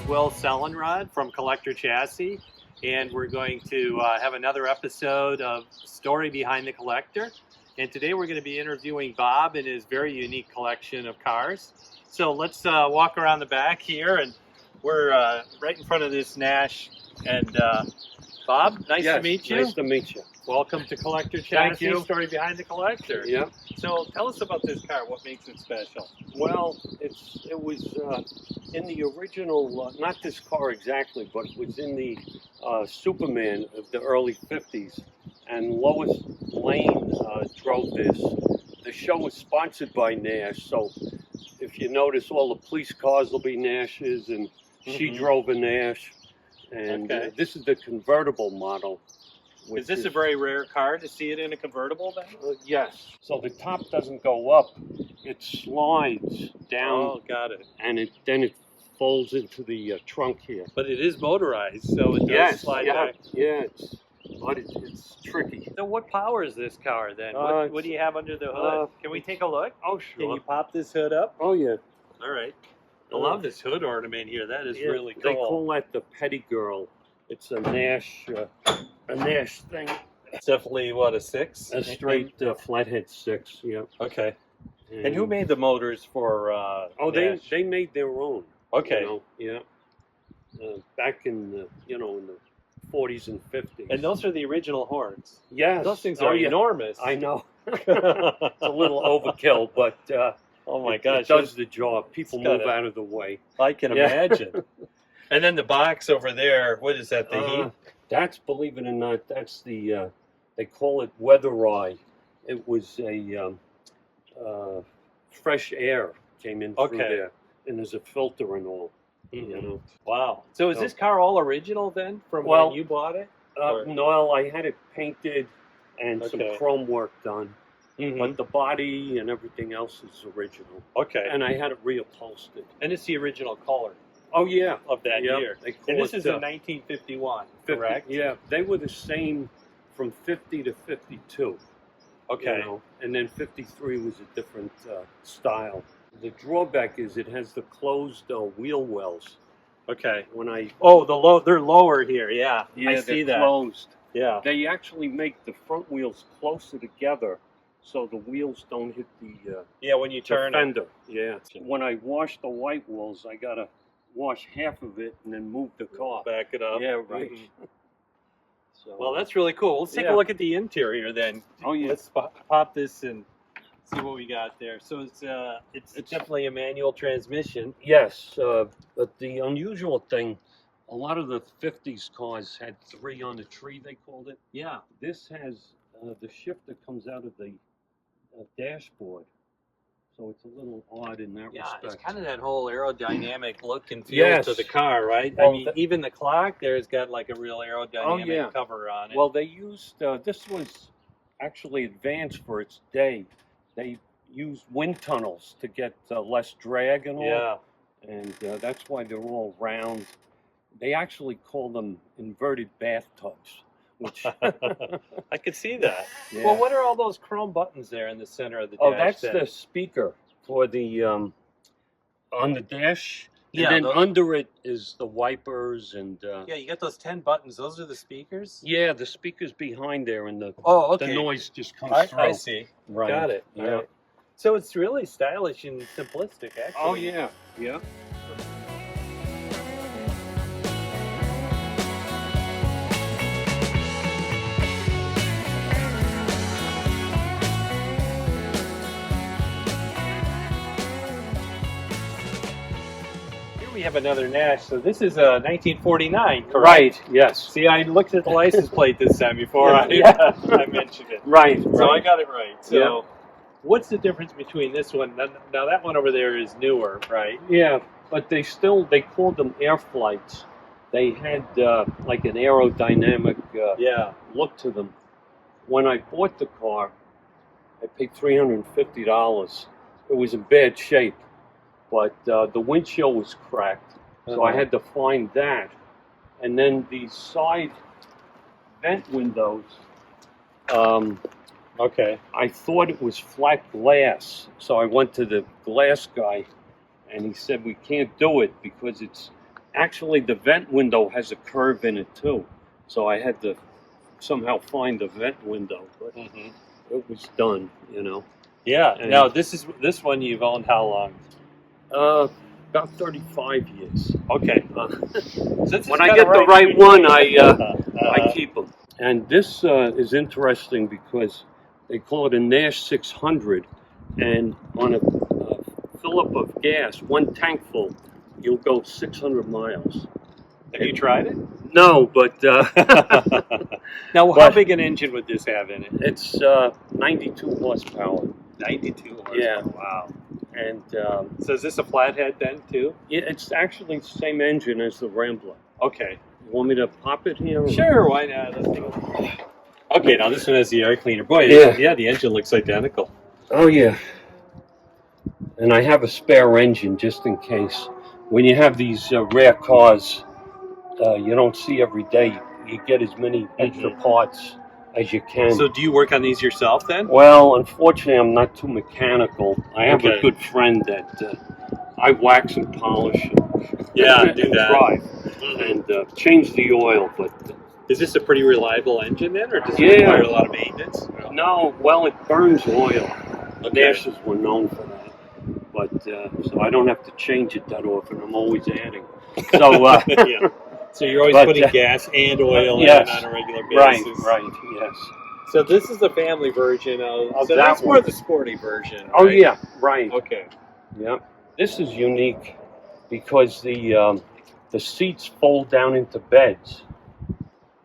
Will Sellenraad from Collector Chassis, and we're going to have another episode of Story Behind the Collector. And today we're going to be interviewing Bob and his very unique collection of cars. So let's walk around the back here, and we're right in front of this Nash. And Bob, nice to meet you. Nice to meet you. Welcome to Collector Chassis, Thank you. Story Behind the Collector. Yeah. So tell us about this car. What makes it special? Well, it was in the original, not this car exactly, but it was in the Superman of the early 50s. And Lois Lane drove this. The show was sponsored by Nash, so if you notice, all the police cars will be Nash's, and she drove a Nash. And this is the convertible model. Is this a very rare car to see it in a convertible then? Yes. So the top doesn't go up; it slides down. Oh, got it. And then it folds into the trunk here. But it is motorized, so it does slide back. Yeah, it's tricky. So what powers this car then? What do you have under the hood? Can we take a look? Oh, sure. Can you pop this hood up? Oh, yeah. All right. I love this hood ornament here. That is really cool. They call that the Petty Girl. It's a Nash thing. It's definitely, what, a 6? A straight flathead 6, yeah. Okay. And who made the motors for Nash? They made their own. Okay. You know, back in the, in the 40s and 50s. And those are the original horns. Yes. Those things are enormous. I know. It's a little overkill, but oh my gosh, it does the job. People move out of the way. I can imagine. And then the box over there, what is that, the heat? That's, believe it or not, that's the, they call it weather eye. It was a fresh air came in through there, and there's a filter and all. You know. Wow. So is this car all original then, from when you bought it? No, I had it painted and some chrome work done. But the body and everything else is original. Okay. And I had it reupholstered. And it's the original color. Oh, yeah. Of that year. And this is in 1951, correct? Yeah. They were the same from 50 to 52. Okay. You know? And then 53 was a different style. The drawback is it has the closed wheel wells. Okay. When I they're lower here. Yeah, I see that. Closed. Yeah. They actually make the front wheels closer together, so the wheels don't hit the when you turn the fender. Yeah. When I wash the white walls, I gotta wash half of it and then move the car. Back it up. Yeah, right. So, well, that's really cool. Let's take a look at the interior then. Oh yeah. Let's pop this and see what we got there. So it's definitely a manual transmission. Yes, but the unusual thing, a lot of the 50s cars had 3 on the tree, they called it. Yeah. This has the shifter comes out of the dashboard, so it's a little odd in that respect. Yeah, it's kind of that whole aerodynamic look and feel to the car, right? Well, I mean, even the clock there's got like a real aerodynamic cover on it. Well, they used, this was actually advanced for its day. They used wind tunnels to get less drag and all. Yeah. And that's why they're all round. They actually call them inverted bathtubs, which I could see that. Yeah. Well, what are all those chrome buttons there in the center of the dash? Oh, that's the speaker for the on the dash. Yeah. And then under it is the wipers and. Yeah, you got those 10 buttons. Those are the speakers. Yeah, the speakers behind there, and the the noise just comes through. I see. Right. Got it. Yeah. Right. So it's really stylish and simplistic, actually. Oh yeah. Yeah. We have another Nash. So this is a 1949, correct? Right. Yes. See, I looked at the license plate this time before I mentioned it. Right. So I got it right. So what's the difference between this one? Now that one over there is newer, right? Yeah, but they called them air flights. They had like an aerodynamic look to them. When I bought the car, I paid $350. It was in bad shape. But the windshield was cracked, so I had to find that. And then the side vent windows, I thought it was flat glass, so I went to the glass guy, and he said we can't do it because it's Actually, the vent window has a curve in it too, so I had to somehow find the vent window, but it was done, you know. Yeah. And, Now this one you've owned how long? About 35 years. Okay. When I get the right one, I keep them. And this is interesting because they call it a Nash 600, and on a fill up of gas, one tank full, you'll go 600 miles. Have you tried it? No, but Now, how big an engine would this have in it? it's 92 horsepower. 92 horsepower. Yeah. Wow. And So is this a flathead then too? yeah, it's actually the same engine as the Rambler. Okay. You want me to pop it here? Sure. Why not? Let's take a look. Okay. Now this one has the air cleaner. Boy. Yeah. The engine looks identical. Oh yeah. And I have a spare engine just in case. When you have these rare cars, you don't see every day. You get as many extra parts as you can. So do you work on these yourself then? Well, unfortunately, I'm not too mechanical. I have Okay. a good friend that I wax and polish. And Yeah, do and that. drive and change the oil. But Is this a pretty reliable engine then, or does it Yeah. require a lot of maintenance? no, well, it burns oil. The Okay. Nashes were known for that. But so I don't have to change it that often. I'm always adding. So Yeah. So you're always But, putting gas and oil yes. in on a regular right, basis. yes. So this is the family version of. Of So that that's more one. the sporty version. Oh right? yeah, right. Okay. Yeah. This is unique because the seats fold down into beds.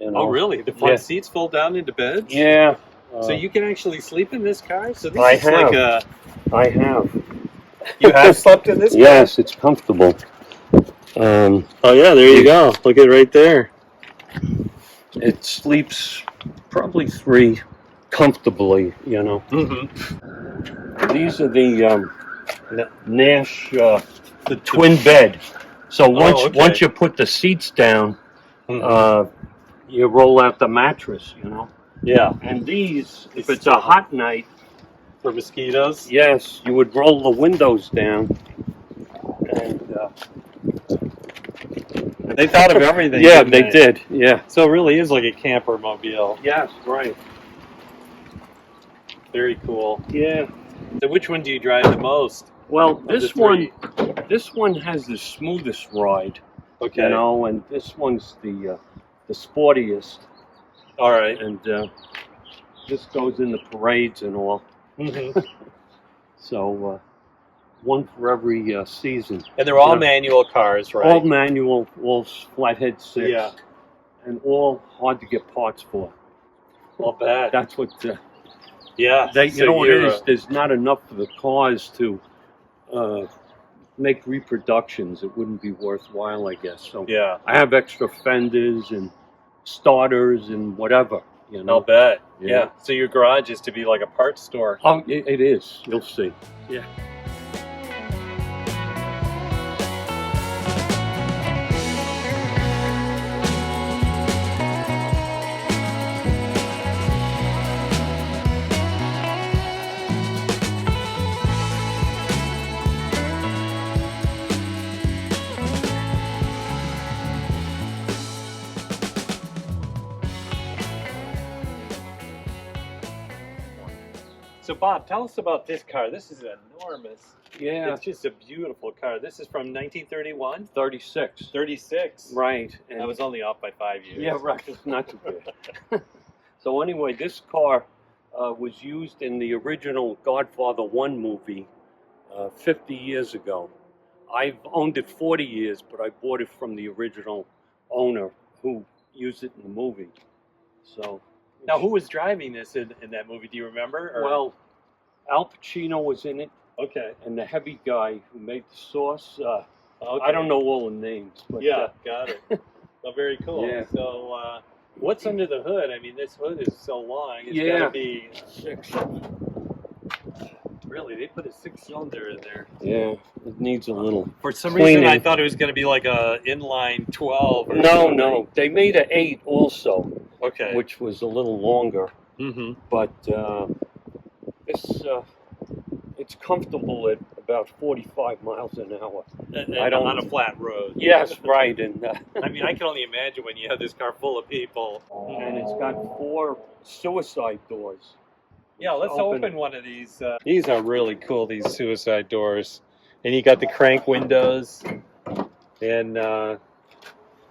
You know? Oh really? The front Yeah. seats fold down into beds? Yeah. So you can actually sleep in this car? So this I is like have. I have. you have slept in this car? Yes, it's comfortable. Oh yeah, there you go. Look at it right there. It sleeps probably 3 comfortably, you know. Mm-hmm. These are the Nash the twin bed. So once you put the seats down, you roll out the mattress, you know. Yeah. And these, if it's a hot night, For mosquitoes? yes, you would roll the windows down. And They thought of everything. yeah, didn't they did. Yeah. So it really is like a camper mobile. Yes, right. Very cool. Yeah. So which one do you drive the most? Well, of the this three? one has the smoothest ride, Okay. you know, and this one's the sportiest, All right. and this goes in the parades and all. Mm-hmm. So one for every season. And they're all Yeah. manual cars, right? All manual, all flathead 6, Yeah. and all hard to get parts for. I'll bet. That's what Yeah. you So know what it you're, is. There's not enough of the cars to make reproductions. It wouldn't be worthwhile, I guess. So Yeah. I have extra fenders and starters and whatever, you know. I'll bet. Yeah. Yeah. So your garage is to be like a parts store. Oh, it is. You'll see. Yeah. So Bob, tell us about this car. This is enormous. Yeah. It's just a beautiful car. This is from 1931? 36. 36. Right. And I was only off by 5 years. yeah, right. It's not too bad. So anyway, this car was used in the original Godfather 1 movie 50 years ago. I've owned it 40 years, but I bought it from the original owner who used it in the movie. So Now, who was driving this in that movie? Do you remember? Or? well, Al Pacino was in it, okay. and the heavy guy who made the sauce. Okay. I don't know all the names, but Yeah, got it. Well, very cool. Yeah. So, what's under the hood? I mean, this hood is so long. It's Yeah. gotta be 6. really. They put a 6-cylinder in there. Yeah, it needs a little. For some reason, I Cleaning. thought it was going to be like a inline 12. Or No, something. no, they made an 8 also, Okay. which was a little longer. Mm-hmm. But it's comfortable at about 45 miles an hour. I don't on a flat road. Yes, right. And I mean, I can only imagine when you have this car full of people. and it's got 4 suicide doors. Yeah, let's It's open one of these. These are really cool, these suicide doors. And you got the crank windows. And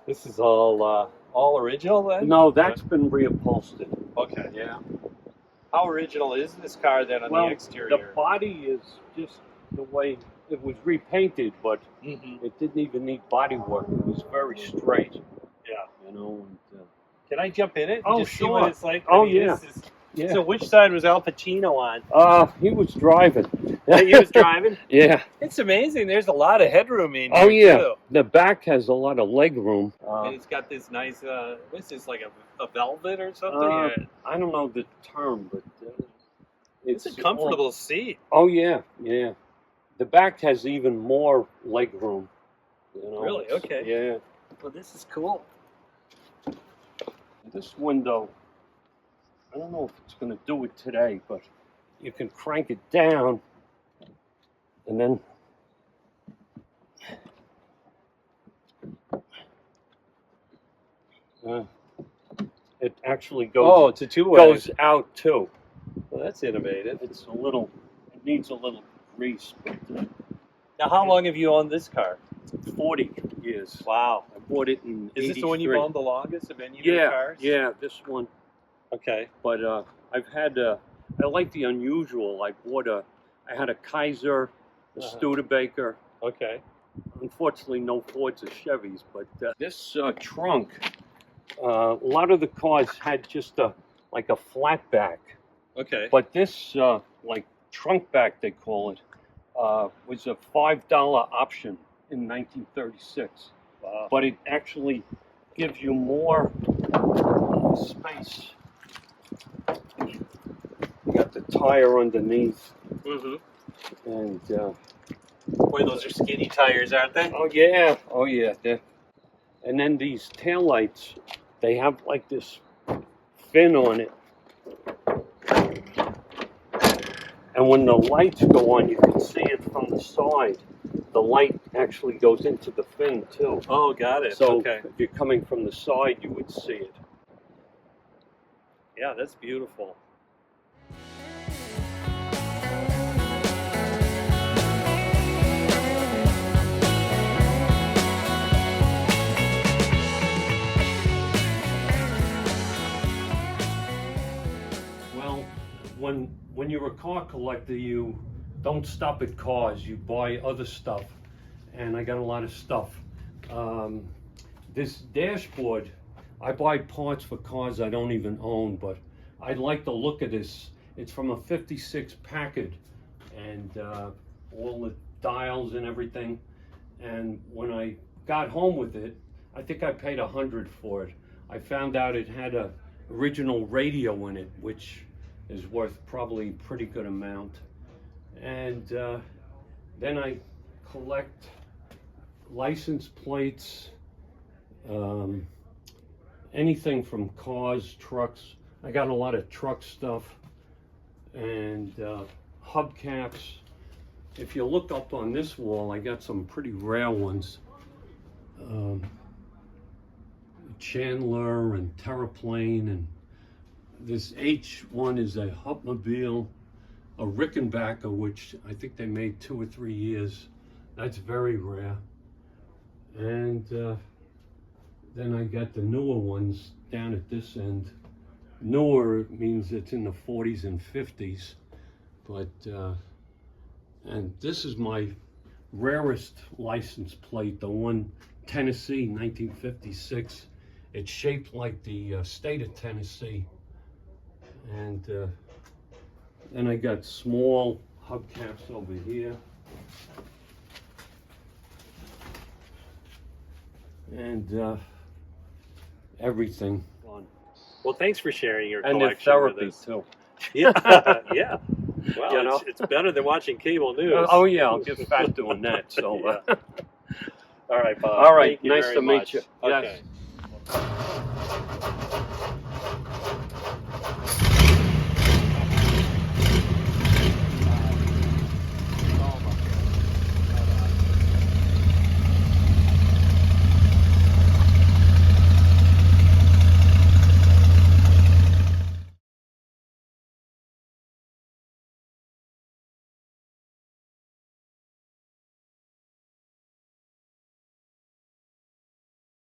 this is all original then? No, that's been reupholstered. Okay. Yeah. How original is this car then on the exterior? The body is just the way it was repainted, but Mm-hmm. it didn't even need body work. It was very straight. Yeah. You know. And, Can I jump in it? Oh, Just see sure. what it's like? Oh, I mean, yeah. Yeah. So which side was Al Pacino on? He was driving. He was driving? Yeah. It's amazing. There's a lot of headroom in here, Oh, yeah. too. The back has a lot of leg room. And it's got this nice, what's this, like a velvet or something? I don't know the term, but It's a comfortable seat. Oh, yeah, yeah. The back has even more leg room. You know, Really? Okay. Yeah. Well, this is cool. This window, I don't know if it's going to do it today, but you can crank it down and then it actually goes. Oh, it's a two-way. Goes out too. Well, that's innovative. It needs a little grease. But, Now, how long have you owned this car? 40 years. Wow. I bought it in Is this the one you've 83. owned the longest of any of your cars? Yeah, this one. Okay. But I've had I like the unusual. I had a Kaiser, a Studebaker. Okay. Unfortunately, no Fords or Chevys. But this trunk, a lot of the cars had just a flat back. Okay. But this trunk back, they call it, was a $5 option in 1936. Wow. But it actually gives you more space. You got the tire underneath, Mm-hmm. and Boy, those are skinny tires, aren't they? oh yeah. And then these taillights, they have like this fin on it, and when the lights go on, you can see it from the side. The light actually goes into the fin too. Oh, got it. So Okay. if you're coming from the side, you would see it. Yeah, that's beautiful. Well, when you're a car collector, you don't stop at cars. You buy other stuff, and I got a lot of stuff. This dashboard, I buy parts for cars I don't even own, but I like the look of this. It's from a '56 Packard, and all the dials and everything. And when I got home with it, I think I paid $100 for it. I found out it had a original radio in it, which is worth probably a pretty good amount. And then I collect license plates, anything from cars, trucks. I got a lot of truck stuff, and hubcaps. If you look up on this wall, I got some pretty rare ones. Chandler and Terraplane, and this H1 is a Hupmobile, a Rickenbacker, which I think they made 2 or 3 years. That's very rare. And then I got the newer ones down at this end. Newer means it's in the 40s and 50s, but and this is my rarest license plate, the one Tennessee 1956. It's shaped like the state of Tennessee. And then I got small hubcaps over here. And everything. Well, thanks for sharing your And collection the therapy with us. too. Yeah, yeah. Well, You know? it's better than watching cable news. Oh yeah, I'll get fat doing that. So. Yeah. All right, Bob. All right, Thank you nice very to meet much. you. Okay. Yes.